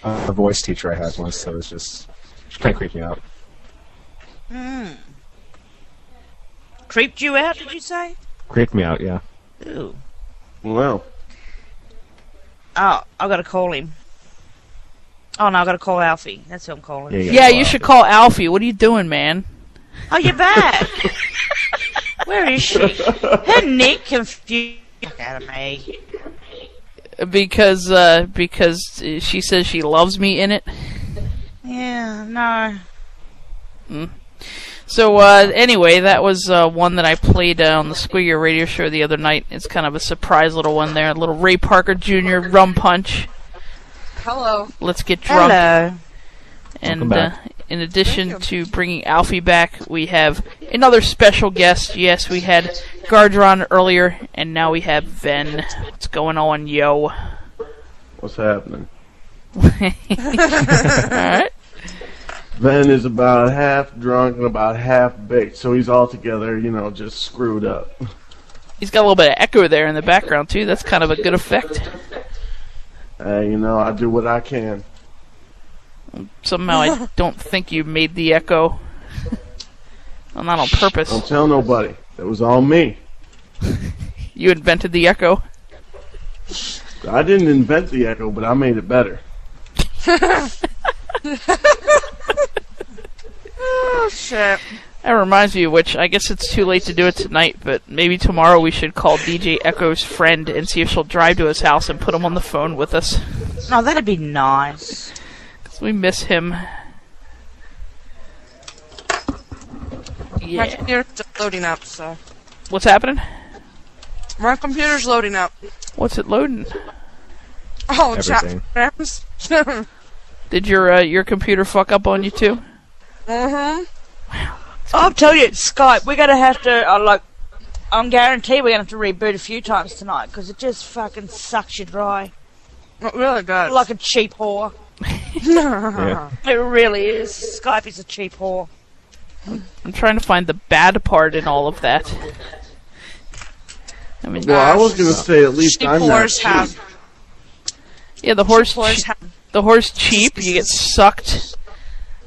a voice teacher I had once, so it was just kind of creeped me out. Creeped you out, did you say? Creeped me out, yeah. Ooh. Well. Oh, I've got to call him. Oh, no, I've got to call Alfie. That's who I'm calling. Yeah, you should call Alfie. What are you doing, man? Oh, you're back. Where is she? Her Nick confused out of me. Because she says she loves me in it. Yeah, no. So, anyway, that was one that I played on the Squigger radio show the other night. It's kind of a surprise little one there. A little Ray Parker Jr. rum punch. Hello. Let's get drunk. Hello. And in addition to bringing Alfie back, we have another special guest. Yes, we had Gardron earlier, and now we have Ven. What's going on, yo? What's happening? Alright. Ven is about half drunk and about half baked, so he's altogether, just screwed up. He's got a little bit of echo there in the background, too. That's kind of a good effect. I do what I can. Somehow I don't think you made the echo. Well, not on purpose. Don't tell nobody. That was all me. You invented the echo? I didn't invent the echo, but I made it better. Oh, shit. That reminds me of which, I guess it's too late to do it tonight, but maybe tomorrow we should call DJ Echo's friend and see if she'll drive to his house and put him on the phone with us. Oh, that'd be nice. Because we miss him. My Yeah. computer's loading up, so... What's happening? My computer's loading up. What's it loading? Oh, Everything. chat. Did your computer fuck up on you too? I'll tell you, Skype, we're going to have to, I'm guaranteed we're going to have to reboot a few times tonight, because it just fucking sucks you dry. It really does. Like a cheap whore. Yeah. It really is. Skype is a cheap whore. I'm trying to find the bad part in all of that. I mean, Well, I was going to say at least Cheap I'm not whores have... cheap. yeah, the horse, Cheap whores have... the horse cheap. You get sucked.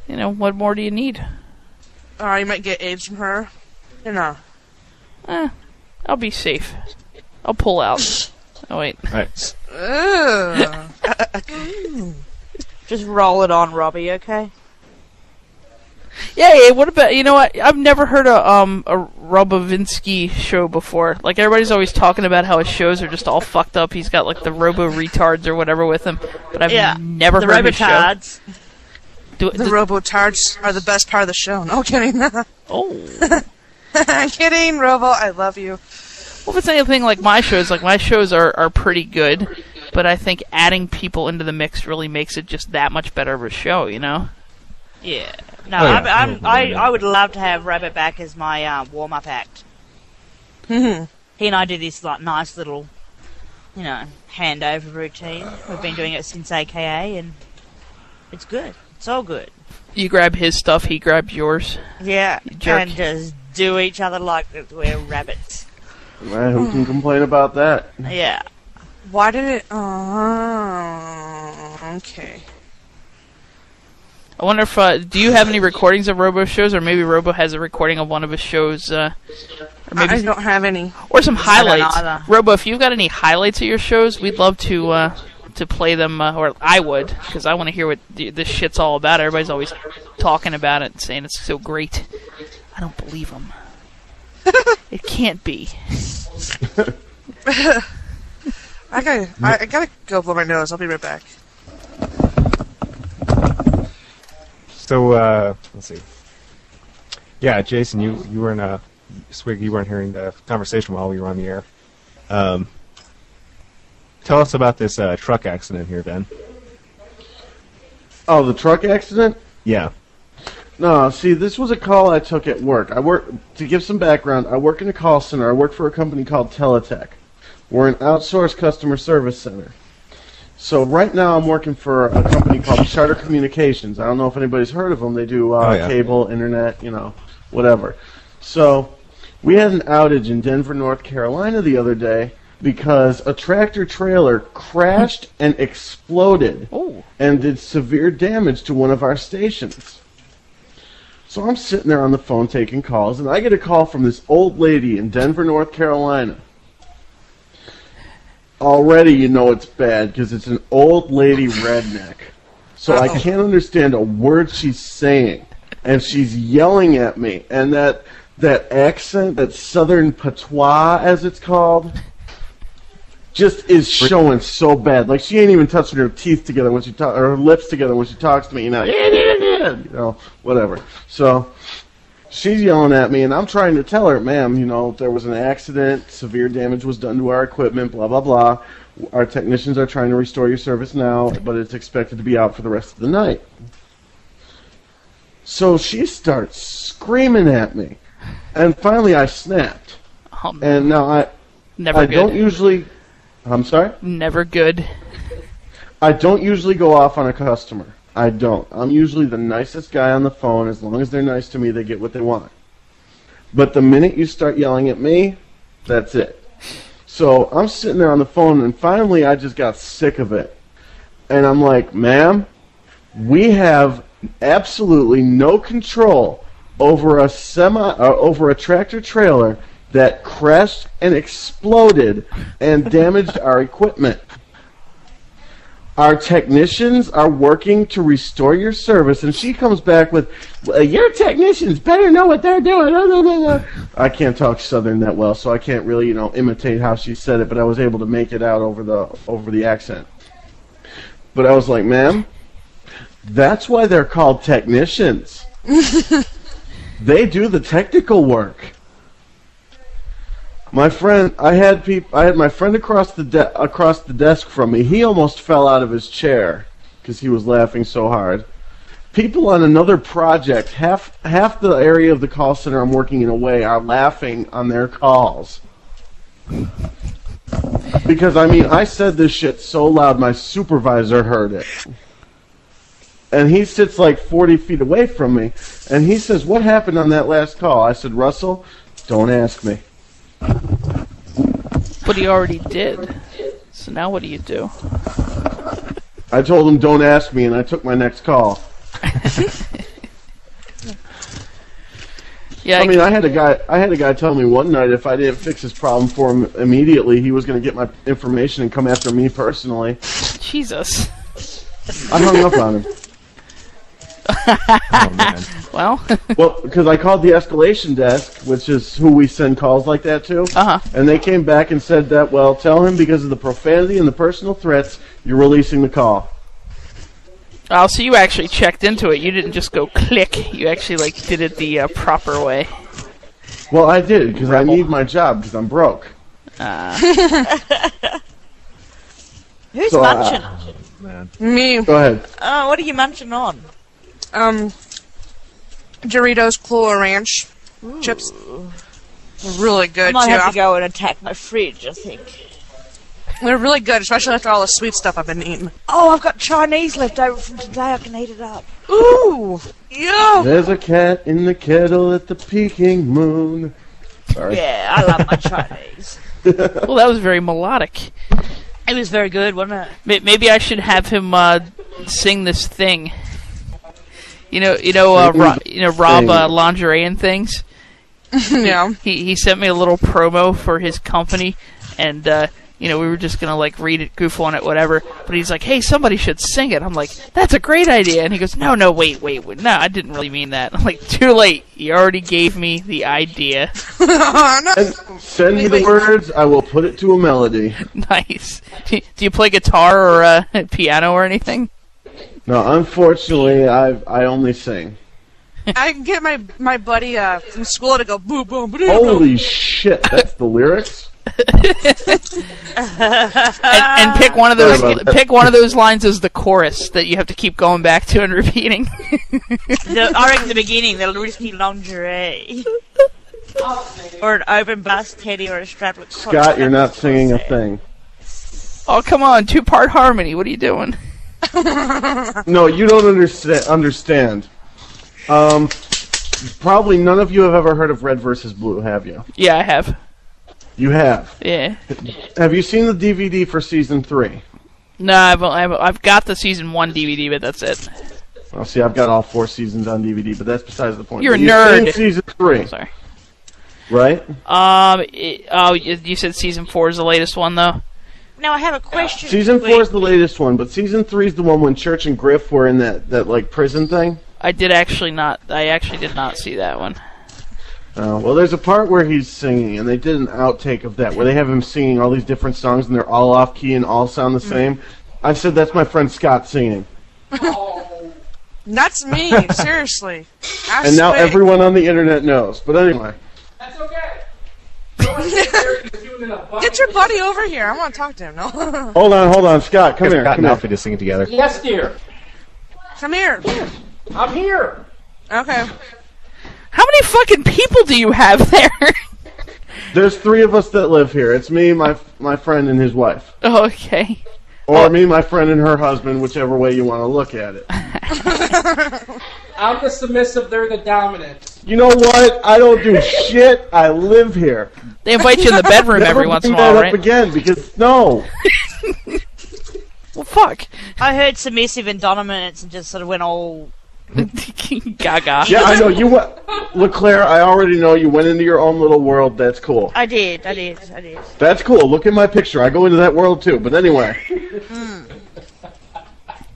What more do you need? You might get AIDS from her. I'll be safe. I'll pull out. Oh wait. Right. Ugh. Just roll it on, Robbie, okay? Yeah. What about what? I've never heard a Robovinsky show before. Like everybody's always talking about how his shows are just all fucked up. He's got like the Robo retards or whatever with him, but I've never heard his show. Robotards. The Robotards are the best part of the show. No kidding. Oh. I'm kidding, Robo. I love you. Well, if it's anything like my shows are pretty good, but I think adding people into the mix really makes it just that much better of a show, Yeah. No, Oh, yeah. I would love to have Rabbit back as my warm-up act. He and I do this nice little, handover routine. We've been doing it since AKA, and it's good. It's all good. You grab his stuff, he grabs yours. Yeah, jerk. and just do each other like we're rabbits. Man, who can complain about that? Yeah. Why did it... okay. I wonder if, do you have any recordings of Robo shows, or maybe Robo has a recording of one of his shows, or maybe I don't have any. or some highlights. I don't either. Robo, if you've got any highlights of your shows, we'd love to play them, or I would, because I want to hear what this shit's all about. Everybody's always talking about it and saying it's so great. I don't believe them. It can't be. I gotta go blow my nose. I'll be right back. So, let's see. Yeah, Jason, you were in a... Swig, you weren't hearing the conversation while we were on the air. Tell us about this truck accident here, Ben. Oh, the truck accident? Yeah. No, see, this was a call I took at work. To give some background, I work in a call center. I work for a company called Teletech. We're an outsourced customer service center. So right now I'm working for a company called Charter Communications. I don't know if anybody's heard of them. They do cable, internet, whatever. So we had an outage in Denver, North Carolina the other day because a tractor trailer crashed and exploded and did severe damage to one of our stations. So I'm sitting there on the phone taking calls, and I get a call from this old lady in Denver, North Carolina. Already you know it's bad because it's an old lady redneck. So I can't understand a word she's saying. And she's yelling at me. And that accent, that southern patois, as it's called, just is showing so bad. Like, she ain't even touching her teeth together when she or her lips together when she talks to me. You know, whatever. So she's yelling at me, and I'm trying to tell her, ma'am, you know, there was an accident, severe damage was done to our equipment, blah, blah, blah. Our technicians are trying to restore your service now, but it's expected to be out for the rest of the night. So she starts screaming at me, and finally I snapped. And now I don't usually... I'm sorry? Never good. I don't usually go off on a customer. I don't. I'm usually the nicest guy on the phone. As long as they're nice to me, they get what they want. But the minute you start yelling at me, that's it. So I'm sitting there on the phone, and finally I just got sick of it. And I'm like, ma'am, we have absolutely no control over a tractor trailer that crashed and exploded and damaged our equipment. Our technicians are working to restore your service, and she comes back with, well, your technicians better know what they're doing. I can't talk Southern that well, so I can't really, imitate how she said it, but I was able to make it out over the accent. But I was like, ma'am, that's why they're called technicians. They do the technical work. My friend, I had my friend across the desk from me. He almost fell out of his chair because he was laughing so hard. People on another project, half the area of the call center I'm working in away, are laughing on their calls. Because, I said this shit so loud my supervisor heard it. And he sits like 40 feet away from me, and he says, what happened on that last call? I said, Russell, don't ask me. But he already did. So now what do you do? I told him, don't ask me, and I took my next call. Yeah, I had a guy tell me one night if I didn't fix his problem for him immediately, he was going to get my information and come after me personally. Jesus. I hung up on him. Oh, man. Well, because I called the escalation desk, which is who we send calls like that to, and they came back and said that, well, tell him because of the profanity and the personal threats, you're releasing the call. Oh, so you actually checked into it. You didn't just go click. You actually, did it the proper way. Well, I did, because I need my job, because I'm broke. Who's munching? Man. Me. Go ahead. What are you munching on? Doritos Cola Ranch chips. They're really good, I might too. have to go and attack my fridge, I think. They're really good, especially after all the sweet stuff I've been eating. Oh, I've got Chinese left over from today. I can eat it up. Ooh! Yeah! There's a cat in the kettle at the peaking moon. Sorry. Yeah, I love my Chinese. Well, that was very melodic. It was very good, wasn't it? Maybe I should have him sing this thing. Rob Lingerie and Things. Yeah. He sent me a little promo for his company, and we were just gonna read it, goof on it, whatever. But he's like, "Hey, somebody should sing it." I'm like, "That's a great idea." And he goes, "No, wait, no, I didn't really mean that." I'm like, "Too late. You already gave me the idea." And send me the words. I will put it to a melody. Nice. Do you play guitar or piano or anything? No, unfortunately, I only sing. I can get my buddy from school to go boo boom boo. Holy shit! That's the lyrics. and pick one of those lines as the chorus that you have to keep going back to and repeating. I reckon the beginning, they'll just be lingerie. Or an open bust teddy or a strapless. Scott, you're not singing a thing. Oh, come on, 2-part harmony. What are you doing? No, you don't understand. Probably none of you have ever heard of Red versus Blue, have you? Yeah, I have. You have. Yeah. Have you seen the DVD for season 3? No, I've got the season 1 DVD, but that's it. Well, see, I've got all 4 seasons on DVD, but that's besides the point. You're a You've nerd. seen season 3, Sorry. right? You said season 4 is the latest one, though? Now I have a question. Season 4 is the latest one, but season 3 is the one when Church and Griff were in that like prison thing. I actually did not see that one. Well, there's a part where he's singing, and they did an outtake of that, where they have him singing all these different songs, and they're all off key and all sound the same. I said that's my friend Scott singing. That's me, seriously. And now everyone on the internet knows. But anyway. That's okay. Get your buddy over here. I want to talk to him. No. Hold on, Scott, come here. Scott Come and here. Alfie to sing it together. Yes, dear. Come here. I'm here. Okay. How many fucking people do you have there? There's 3 of us that live here. It's me, my friend, and his wife. Okay. Or me, my friend, and her husband, whichever way you want to look at it. I'm the submissive, they're the dominant. You know what? I don't do shit. I live here. They invite you in the bedroom Never every once in a bring while, that right? up again, because, no. Well, fuck. I heard submissive and dominant and just sort of went all... Gaga. Yeah, I know. You went... LeClaire, I already know you went into your own little world. That's cool. I did. That's cool. Look at my picture. I go into that world, too. But anyway.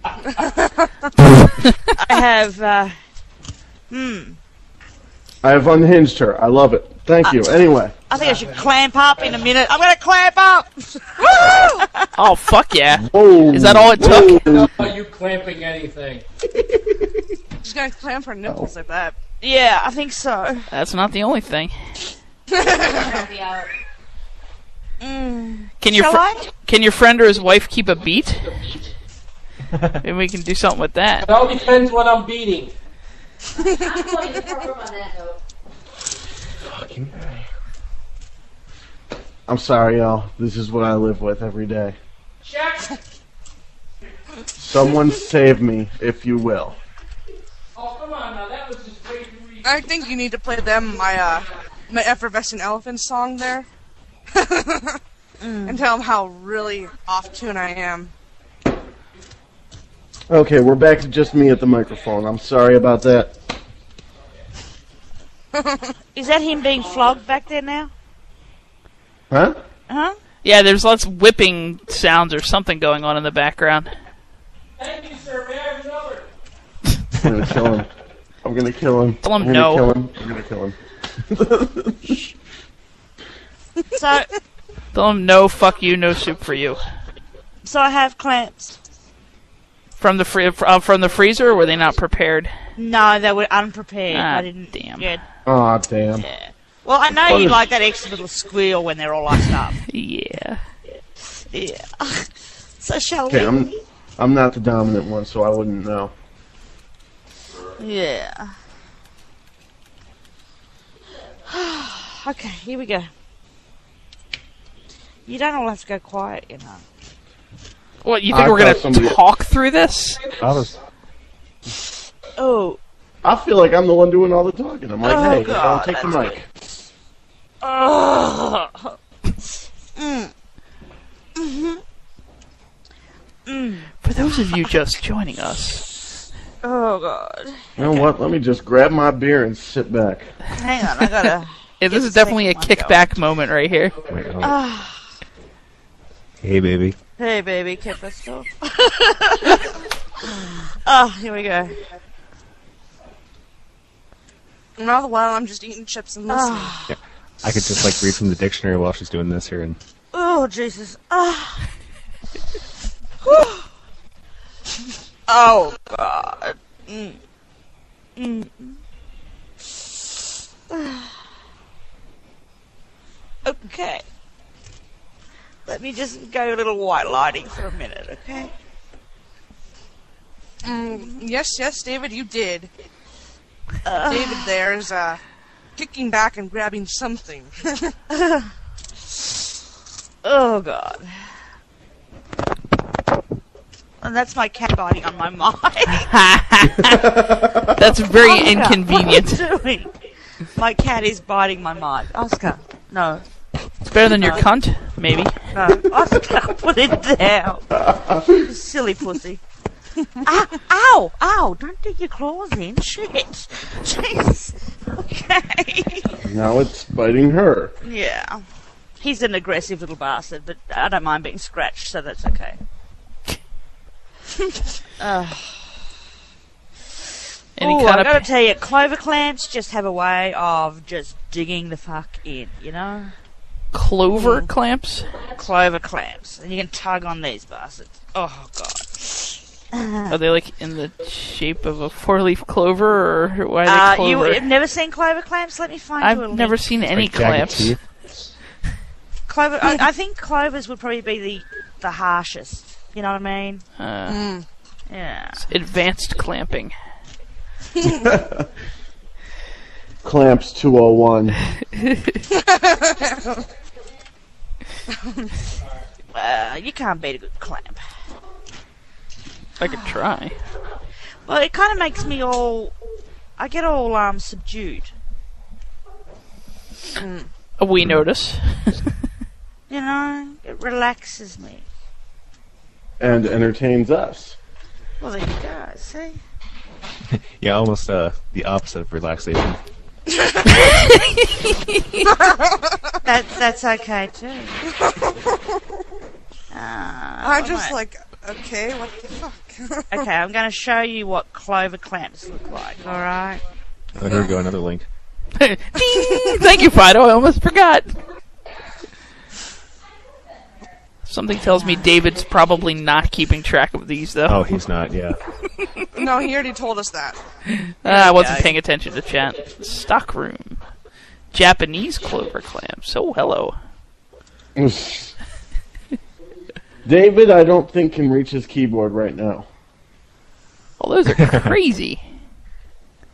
I have, I have unhinged her. I love it. Thank you. Anyway. I think I should clamp up in a minute. I'm gonna clamp up! Oh, fuck yeah. Whoa. Is that all it took? No, are you clamping anything? She's gonna clamp her nipples like that. Yeah, I think so. That's not the only thing. Mm. Can your Shall I? can your friend or his wife keep a beat? Maybe we can do something with that. It all depends what I'm beating. I'm sorry, y'all. This is what I live with every day. Check! Someone save me, if you will. Oh, come on now, that was just way too easy. I think you need to play them my effervescent elephant song there. And tell them how really off tune I am. Okay, we're back to just me at the microphone. I'm sorry about that. Is that him being flogged back there now? Huh? Huh? Yeah, there's lots of whipping sounds or something going on in the background. Thank you, sir. May I have another? I'm gonna kill him. I'm gonna kill him. Tell him I'm no. gonna kill him. I'm gonna kill him. So, Tell him no, fuck you, no soup for you. so I have clamps. From the from the freezer, or were they not prepared? No, they were unprepared. Ah, I didn't. damn. Yeah. Aw, damn. Yeah. Well, I know you like that extra little squeal when they're all iced up. Yeah. Yeah. So shall Okay, we? I'm not the dominant one, so I wouldn't know. Yeah. Okay, here we go. You don't all have to go quiet, you know. What, you think I we're gonna thought somebody- talk through this? I was... Oh. I feel like I'm the one doing all the talking. I'm like, Oh, hey, God, don't take the mic. Oh. Mm. Mm-hmm. Mm. For those of you just joining us, Oh, God. You know what? Let me just grab my beer and sit back. Hang on, I gotta... yeah, this Get is the definitely a second one kickback moment right here. Wait, hold on. Ah. Hey, baby. Hey, baby, keep us still. Oh, here we go. And all the while, I'm just eating chips and listening. Oh, Yeah. I could just, like, read from the dictionary while she's doing this here, and... oh Jesus. Ah. Whew. Oh, God. Mm. Mm. Okay. Let me just go a little white lighting for a minute, okay? Yes, David, you did. David there is kicking back and grabbing something. Oh, God. And that's my cat biting on my mic. That's very Oscar, inconvenient. What are you doing? My cat is biting my mic. Oscar, no. better than your cunt, maybe. No, Oscar, put it down. Silly pussy. Ow! Ow! Don't dig your claws in. Shit. Jesus. Okay. Now it's biting her. Yeah. He's an aggressive little bastard, but I don't mind being scratched, so that's okay. Any Ooh, kind I of gotta tell you, clover clamps just have a way of just digging the fuck in, you know? clover clamps? Clover clamps. And you can tug on these bastards. Oh, God. Are they like in the shape of a 4-leaf clover, or why are they clover? You've never seen clover clamps? Let me find you a I've link. never seen any Like jagged clamps. teeth. Clover. I think clovers would probably be the harshest. You know what I mean? Yeah. Advanced clamping. Clamps 201. You can't beat a good clamp. I could try. Well, it kind of makes me all... I get all subdued. We notice. You know? It relaxes me. And entertains us. Well, there you go. See? Yeah, almost the opposite of relaxation. That's okay, too. I'm just like, okay, what the fuck? Okay, I'm going to show you what clover clamps look like, alright? Oh, here we go, another link. Ding! Thank you, Fido. I almost forgot. Something tells me David's probably not keeping track of these, though. Oh, he's not, yeah. No, he already told us that. I wasn't paying attention to chat. Stockroom. Japanese clover clamps. Oh, hello. David, I don't think can reach his keyboard right now. Oh, those are crazy.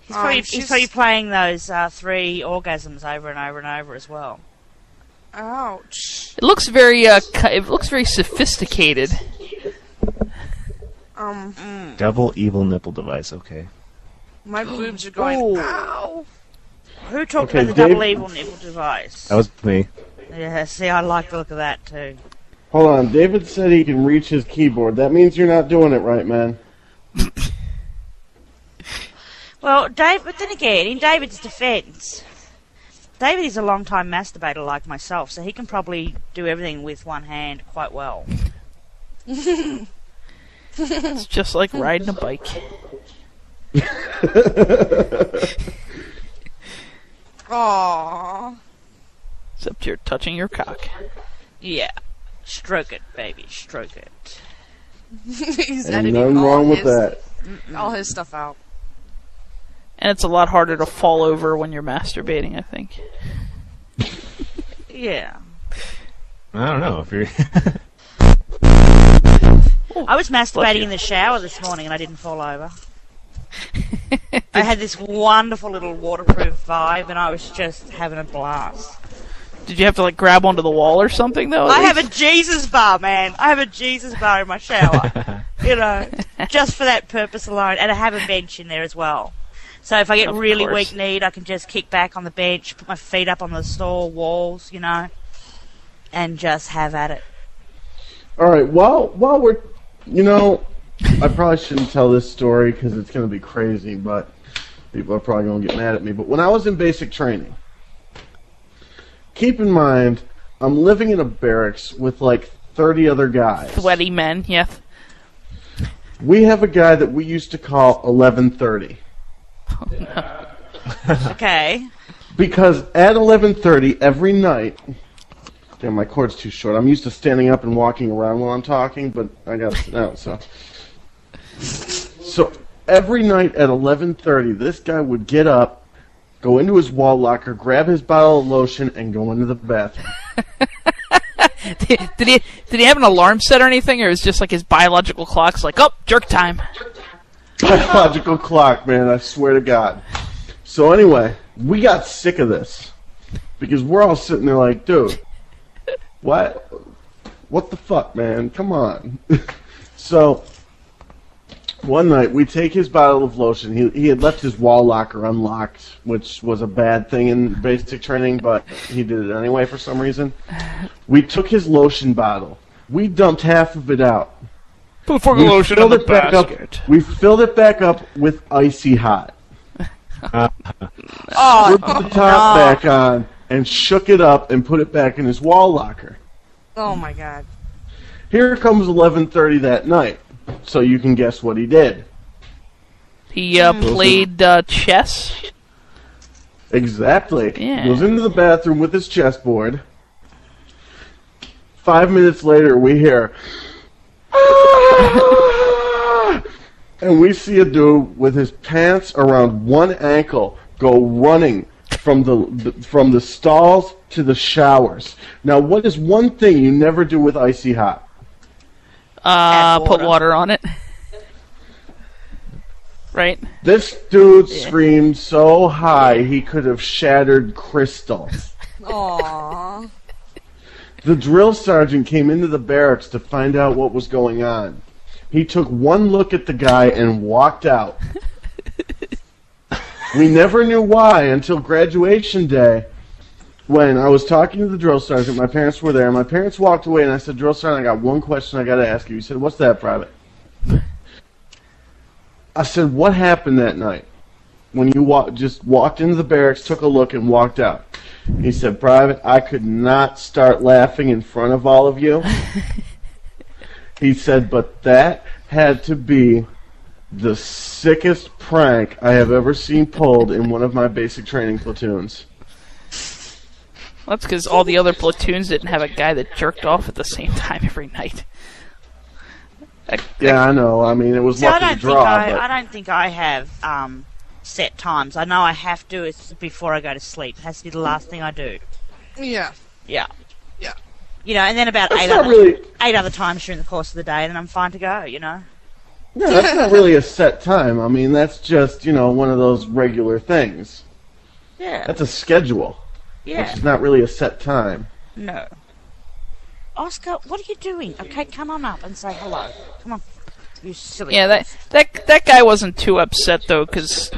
He's probably playing those 3 orgasms over and over and over as well. Ouch. It looks very, it looks very sophisticated. Double evil nipple device, okay. My boobs are going, Ooh. ow. Who talked Okay, about the double Dave- evil nipple device? That was me. Yeah, see, I like the look of that too. Hold on, David said he can reach his keyboard. That means you're not doing it right, man. Well, Dave, but then again, in David's defence, David is a long-time masturbator like myself, so he can probably do everything with one hand quite well. It's just like riding a bike. Aww. Except you're touching your cock. Yeah. Stroke it, baby, stroke it. He's Ain't editing nothing wrong with that. all his stuff out. And it's a lot harder to fall over when you're masturbating, I think. Yeah. I don't know if you're. I was Bless masturbating you. in the shower this morning and I didn't fall over. I had this wonderful little waterproof vibe and I was just having a blast. Did you have to like grab onto the wall or something though? I have a Jesus bar, man. I have a Jesus bar in my shower. You know, just for that purpose alone. And I have a bench in there as well. So if I get Of really course. weak-kneed, I can just kick back on the bench, put my feet up on the store walls, you know, and just have at it. All right, while we're, you know, I probably shouldn't tell this story because it's going to be crazy, but people are probably going to get mad at me. But when I was in basic training, keep in mind, I'm living in a barracks with like 30 other guys. Sweaty men, yeah. We have a guy that we used to call 11:30 Okay. because at 11:30 every night. Damn, my cord's too short. I'm used to standing up and walking around while I'm talking, but I got to sit down. So every night at 11:30, this guy would get up, go into his wall locker, grab his bottle of lotion, and go into the bathroom. Did he have an alarm set or anything, or is it just like his biological clock's like, oh, jerk time? Biological clock, man, I swear to God. So anyway, we got sick of this because we're all sitting there like, dude, what the fuck, man? Come on. So One night, we take his bottle of lotion. He had left his wall locker unlocked, which was a bad thing in basic training, but he did it anyway for some reason. We took his lotion bottle. We dumped half of it out. Put the lotion in the basket. We filled it back up with icy hot. Oh, Put the top back on and shook it up and put it back in his wall locker. Oh my god. Here comes 11:30 that night, so you can guess what he did. He played chess. Exactly. Yeah. Goes into the bathroom with his chessboard. 5 minutes later, we hear, "Ah!" And we see a dude with his pants around one ankle go running from the stalls to the showers. Now, what is one thing you never do with icy hot? Put water on it. Right? This dude screamed so high he could have shattered crystal. Aww. The drill sergeant came into the barracks to find out what was going on. He took one look at the guy and walked out. We never knew why until graduation day, when I was talking to the drill sergeant. My parents were there. My parents walked away, and I said, "Drill sergeant, I got one question I got to ask you." He said, "What's that, Private?" I said, "What happened that night when you just walked into the barracks, took a look, and walked out?" He said, "Private, I could not start laughing in front of all of you." He said, "But that had to be the sickest prank I have ever seen pulled in one of my basic training platoons." Well, that's because all the other platoons didn't have a guy that jerked off at the same time every night. Yeah, I know. I mean, it was lucky to draw. I don't think I have set times. I know I have to. It's before I go to sleep. It has to be the last thing I do. Yeah. Yeah. Yeah. You know, and then about That's eight other times during the course of the day, and then I'm fine to go, you know. No, that's not really a set time. I mean, that's just, one of those regular things. Yeah. That's a schedule. Yeah. Which is not really a set time. No. Oscar, what are you doing? Okay, come on up and say hello. Come on. You silly. Yeah, that guy wasn't too upset though, because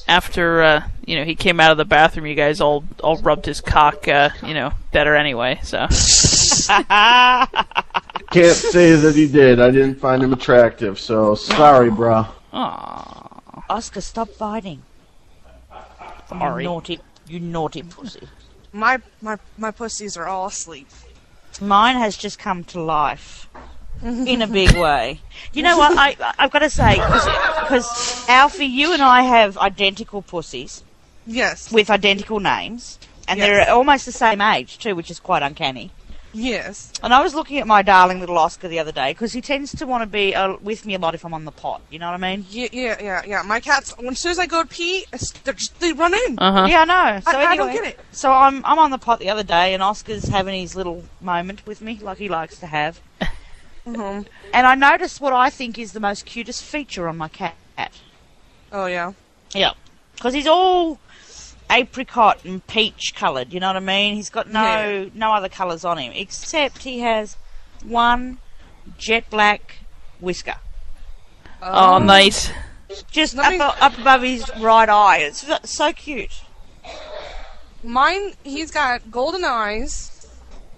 after he came out of the bathroom, you guys all rubbed his cock, better anyway. So can't say that he did. I didn't find him attractive, so sorry, bro. Aww. Oscar, stop biting. Sorry. You naughty pussy. My pussies are all asleep. Mine has just come to life. In a big way. You know what? I've got to say, because Alfie, you and I have identical pussies. Yes. With identical names. And Yes. they're almost the same age, too, which is quite uncanny. Yes. And I was looking at my darling little Oscar the other day, because he tends to want to be with me a lot if I'm on the pot. You know what I mean? Yeah. My cats, as soon as I go to pee, they run in. Uh-huh. Yeah, I know. So I don't anyway, get it. So I'm on the pot the other day, and Oscar's having his little moment with me, like he likes to have. Mm-hmm. And I noticed what I think is the most cutest feature on my cat. Oh, yeah. Yeah. Because he's all apricot and peach coloured, you know what I mean? He's got no other colours on him, except he has one jet black whisker. Oh, nice. Just up above his right eye. It's so cute. Mine, he's got golden eyes.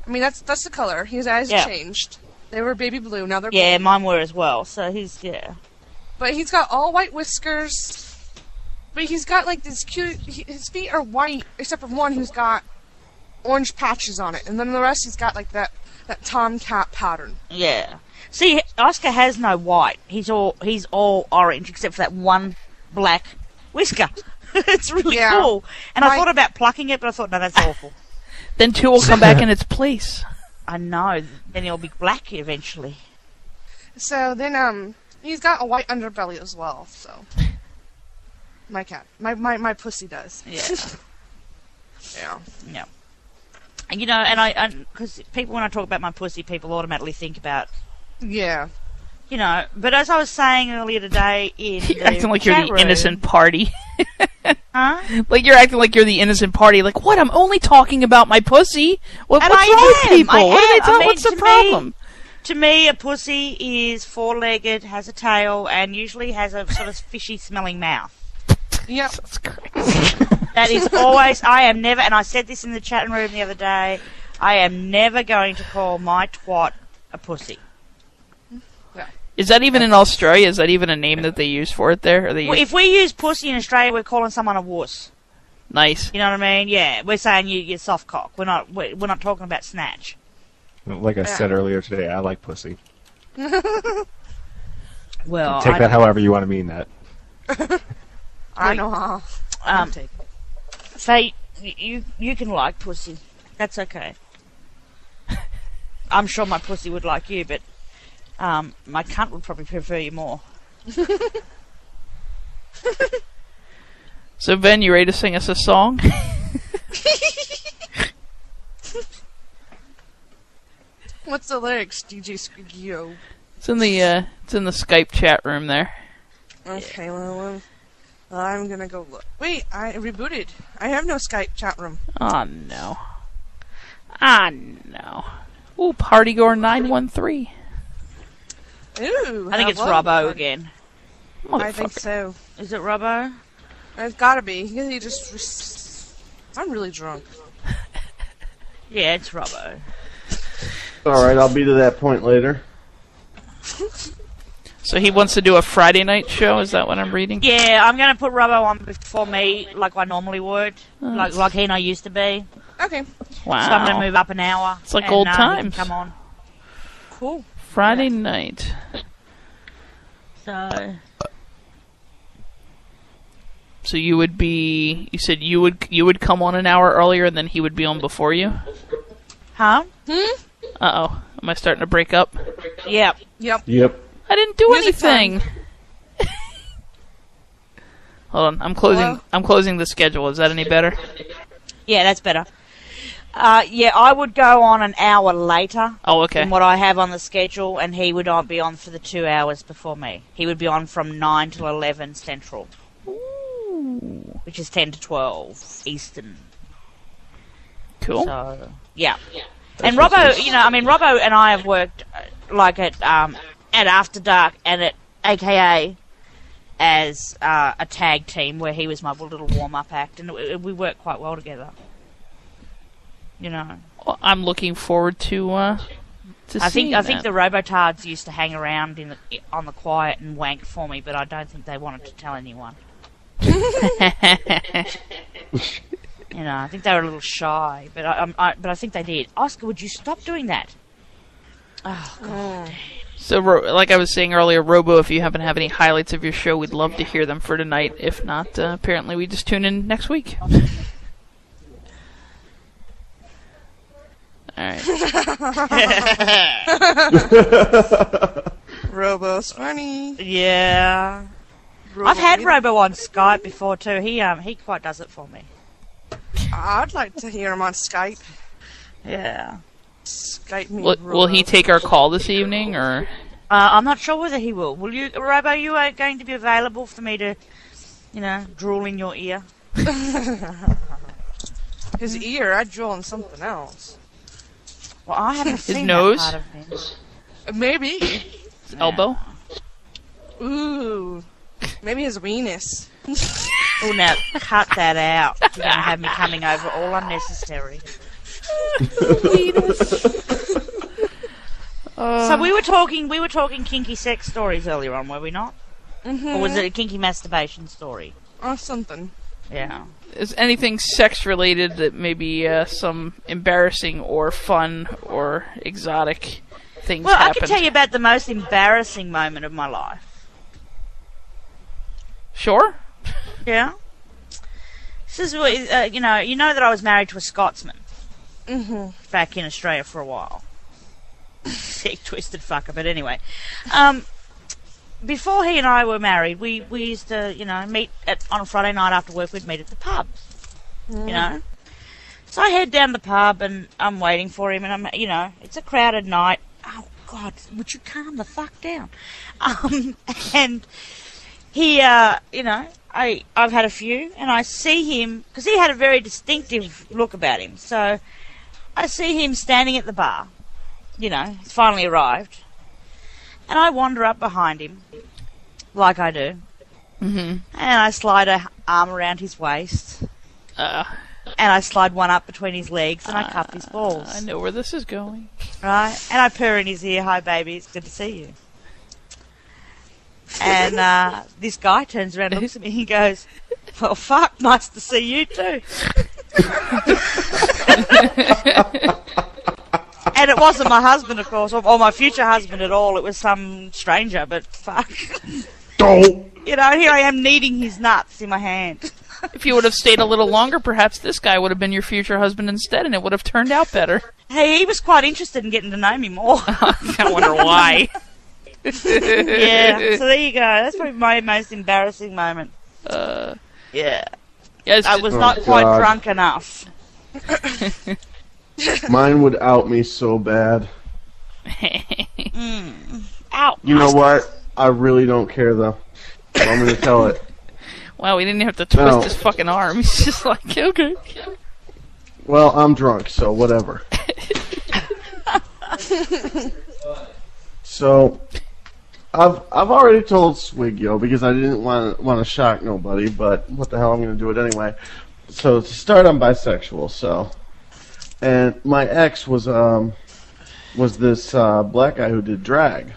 I mean, that's the color. His eyes changed. They were baby blue, now they're Yeah, gold. mine were as well, so But he's got all white whiskers. But he's got like this cute. His feet are white, except for one who's got orange patches on it, and then the rest he's got like that tomcat pattern. Yeah. See, Oscar has no white. He's all orange, except for that one black whisker. It's really cool. And I thought about plucking it, but I thought, no, that's awful. Then two will come back in its place. I know. Then he'll be black eventually. So then he's got a white underbelly as well. So my cat, my pussy does. Yeah. Yeah. Yeah. And and because people, when I talk about my pussy, people automatically think about, but as I was saying earlier today You're acting like you're the innocent party. Huh? Like you're acting like you're the innocent party. Like, what? I'm only talking about my pussy. What's wrong with people? What's the problem? To me, a pussy is four-legged, has a tail, and usually has a sort of fishy-smelling mouth. Yep. That's great. That is always... I am never... And I said this in the chat room the other day. I am never going to call my twat a pussy. Is that even in Australia? Is that even a name that they use for it there? Or they Well, use... if we use pussy in Australia, we're calling someone a wuss. Nice. You know what I mean? Yeah, we're saying you're soft cock. We're not talking about snatch. Like I said earlier today, I like pussy. Well, Take that however you want to mean that. I know how. Faye, you can like pussy. That's okay. I'm sure my pussy would like you, but my cunt would probably prefer you more. So, Ben, you ready to sing us a song? What's the lyrics, DJ Squigio? It's in the Skype chat room there. Okay, well, I'm gonna go look. Wait, I rebooted. I have no Skype chat room. Oh no. Ah no. Ooh, Partygore 913. Ooh, I think it's hello. Robbo again. I think Motherfucker. so. Is it Robbo? It's gotta be. He just. I'm really drunk. Yeah, it's Robbo. Alright, I'll be to that point later. So he wants to do a Friday night show, is that what I'm reading? Yeah, I'm going to put Robbo on before me, like I normally would. Like he and I used to be. Okay, Wow. So I'm going to move up an hour. It's like and, old he can times. come on. cool. Friday night. So... So you would be... You said you would come on an hour earlier and then he would be on before you? Huh? Uh-oh. Am I starting to break up? Yeah. Yep. Yep. I didn't do Music anything. Hold on. I'm closing Hello? I'm closing the schedule. Is that any better? Yeah, that's better. Yeah, I would go on an hour later Oh, okay. than what I have on the schedule, and he would not be on for the 2 hours before me. He would be on from 9 till 11 Central, which is 10 to 12 Eastern. Cool. So, yeah. And Robbo, Robbo and I have worked like at After Dark and at AKA as a tag team where he was my little warm-up act, and we work quite well together. You know. Well, I'm looking forward to seeing I think that. the Robotards used to hang around on the quiet and wank for me, but I don't think they wanted to tell anyone. You know, I think they were a little shy, but I think they did. Oscar, would you stop doing that? Oh God. So, like I was saying earlier, Robo, if you happen to have any highlights of your show, we'd love to hear them for tonight. If not, apparently we just tune in next week. Alright. Robo's funny. Yeah. Robo I've had really- Robo on Skype before too. He quite does it for me. I'd like to hear him on Skype. Yeah. Skype me. Will he take our call this evening, or? I'm not sure whether he will. Will you, Robo? You are going to be available for me to, drool in your ear? His ear? I'd draw on something else. Well, I haven't seen nose? that part of him. Maybe. His elbow? Ooh. Maybe his weenus. Oh, now cut that out. You're going to have me coming over all unnecessary. So we were talking kinky sex stories earlier on, were we not? Mm-hmm. Or was it a kinky masturbation story? Or something. Yeah. Is anything sex related that maybe some embarrassing or fun or exotic things Well, happened? I can tell you about the most embarrassing moment of my life. Sure. Yeah. This is you know that I was married to a Scotsman back in Australia for a while. Sick, twisted fucker, but anyway. Before he and I were married, we used to, meet on a Friday night after work. We'd meet at the pub, So I head down the pub and I'm waiting for him, and it's a crowded night. Oh God, would you calm the fuck down? And he, I've had a few, and I see him because he had a very distinctive look about him. So I see him standing at the bar, he's finally arrived. And I wander up behind him, like I do. Mm-hmm. And I slide an arm around his waist. And I slide one up between his legs, and I cuff his balls. I know where this is going. Right? And I purr in his ear, "Hi, baby, it's good to see you." And this guy turns around and looks at me and he goes, "Well, fuck, nice to see you too." And it wasn't my husband, of course, or my future husband at all. It was some stranger, but fuck. Don't. Here I am kneading his nuts in my hand. If you would have stayed a little longer, perhaps this guy would have been your future husband instead, and it would have turned out better. Hey, he was quite interested in getting to know me more. I wonder why. Yeah, so there you go. That's probably my most embarrassing moment. Yeah. I was not quite drunk enough. Mine would out me so bad. Ow. You know what? I really don't care, though. I'm going to tell it. Wow, we didn't have to twist his fucking arm. He's just like, okay. Well, I'm drunk, so whatever. So, I've already told Swigyo because I didn't want to shock nobody, but what the hell, I'm going to do it anyway. So, to start, I'm bisexual, so... And my ex was this black guy who did drag.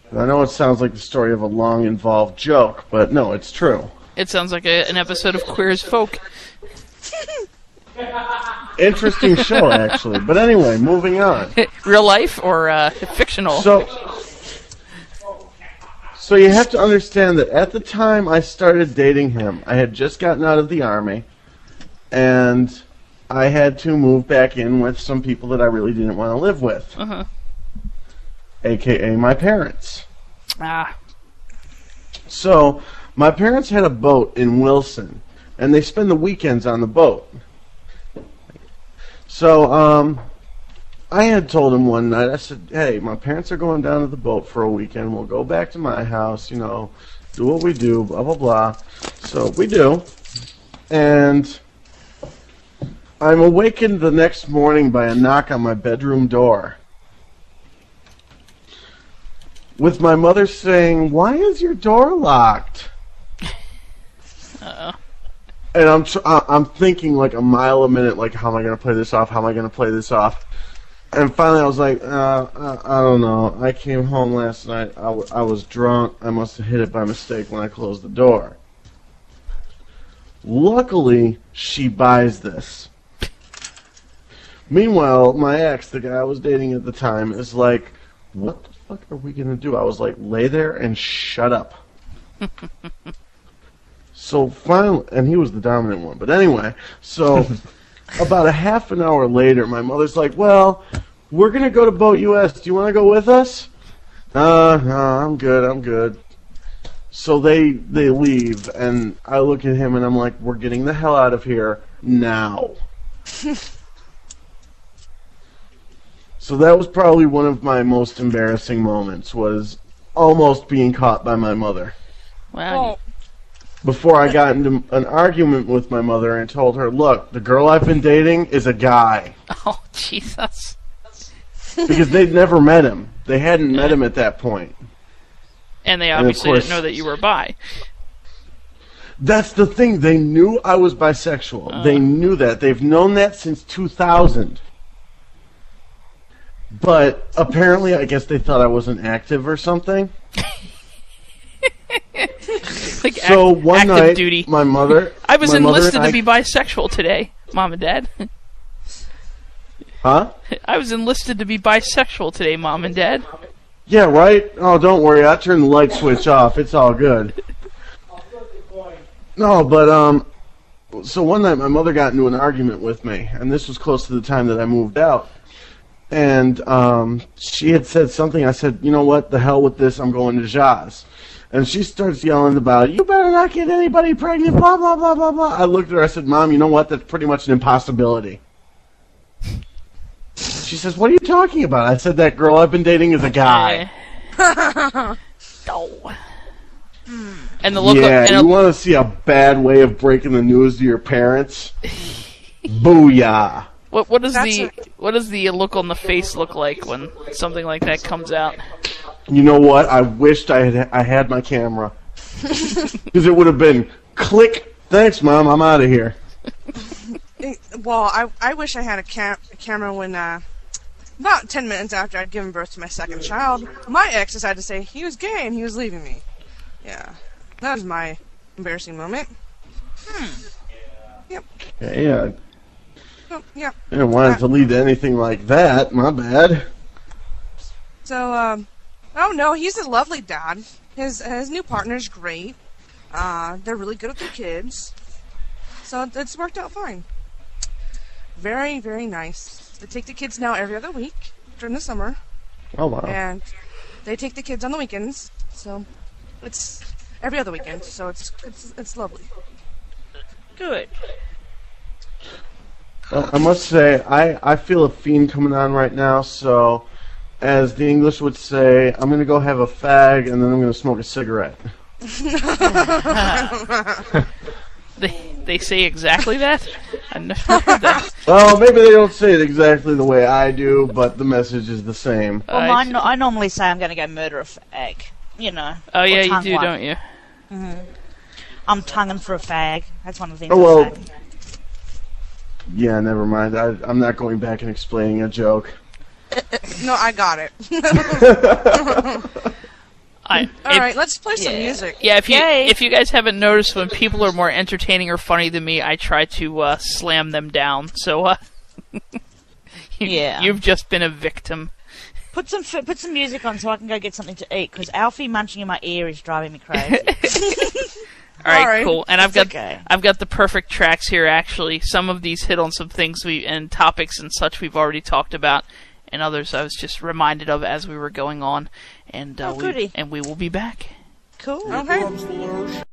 And I know it sounds like the story of a long, involved joke, but no, it's true. It sounds like an episode of Queer as Folk. Interesting show, actually. But anyway, moving on. Real life or fictional? So you have to understand that at the time I started dating him, I had just gotten out of the Army, and I had to move back in with some people that I really didn't want to live with. A.k.a. my parents. So, my parents had a boat in Wilson, and they spend the weekends on the boat. So, I had told him one night, I said, "Hey, my parents are going down to the boat for a weekend. We'll go back to my house, do what we do, blah, blah, blah." So, we do. And I'm awakened the next morning by a knock on my bedroom door, with my mother saying, "Why is your door locked?" Uh-oh. And I'm thinking like a mile a minute, like, how am I going to play this off? How am I going to play this off? And finally I was like, I don't know. I came home last night. I was drunk. I must have hit it by mistake when I closed the door. Luckily, she buys this. Meanwhile, my ex, the guy I was dating at the time, is like, "What the fuck are we going to do?" I was like, "Lay there and shut up." So finally, and he was the dominant one. But anyway, so about a half an hour later, my mother's like, "Well, we're going to go to Boat US. Do you want to go with us?" No, I'm good. So they leave, and I look at him, and I'm like, "We're getting the hell out of here now." So that was probably one of my most embarrassing moments, was almost being caught by my mother. Wow. Before I got into an argument with my mother and told her, "Look, the girl I've been dating is a guy." Oh, Jesus. Because they'd never met him. They hadn't met him at that point. And they obviously didn't know that you were bi. That's the thing. They knew I was bisexual. They knew that. They've known that since 2000. But apparently, I guess they thought I wasn't active or something. Like So one active night, duty. my mother... I was my mother enlisted and to be bisexual today, Mom and Dad. Huh? I was enlisted to be bisexual today, Mom and Dad. Yeah, right? Oh, don't worry. I turned the light switch off. It's all good. No, but, so one night my mother got into an argument with me, and this was close to the time that I moved out. And she had said something. I said, "You know what? The hell with this. I'm going to Jaws." And she starts yelling about, "You better not get anybody pregnant, blah, blah, blah, blah, blah." I looked at her. I said, "Mom, you know what? That's pretty much an impossibility." She says, "What are you talking about?" I said, "That girl I've been dating is a guy." Oh. And the look Yeah, and you want to see a bad way of breaking the news to your parents? Booyah. What does That's the look on the face look like when something like that comes out? You know what? I wished I had my camera. Because it would have been click. Thanks, Mom. I'm out of here. Well, I wish I had a camera when about 10 minutes after I'd given birth to my second child, my ex decided to say he was gay and he was leaving me. Yeah, that was my embarrassing moment. Yep. Yeah. Oh, yeah. I didn't want it to lead to anything like that. My bad. So, oh no, he's a lovely dad. His new partner's great. They're really good with their kids. So it's worked out fine. Very, very nice. They take the kids now every other week during the summer. Oh, wow. And they take the kids on the weekends. So it's every other weekend. So it's lovely. Good. I must say, I feel a fiend coming on right now, so as the English would say, I'm going to go have a fag and then I'm going to smoke a cigarette. They say exactly that? I never heard that. Well, maybe they don't say it exactly the way I do, but the message is the same. Well, I normally say I'm going to go murder a fag. You know. Oh, yeah, you tongue do, one. don't you? I'm tonguing for a fag. That's one of the things Oh, well. I say. Yeah, never mind. I'm not going back and explaining a joke. No, I got it. All right, let's play some music. Yeah, Yay. if you guys haven't noticed, when people are more entertaining or funny than me, I try to slam them down. So, Yeah. you've just been a victim. Put some music on so I can go get something to eat, because Alfie munching in my ear is driving me crazy. All right, Alright, cool. And I've got okay. the perfect tracks here. Actually, some of these hit on some things and topics and such we've already talked about, and others I was just reminded of as we were going on. And goody. we will be back. Cool. Okay.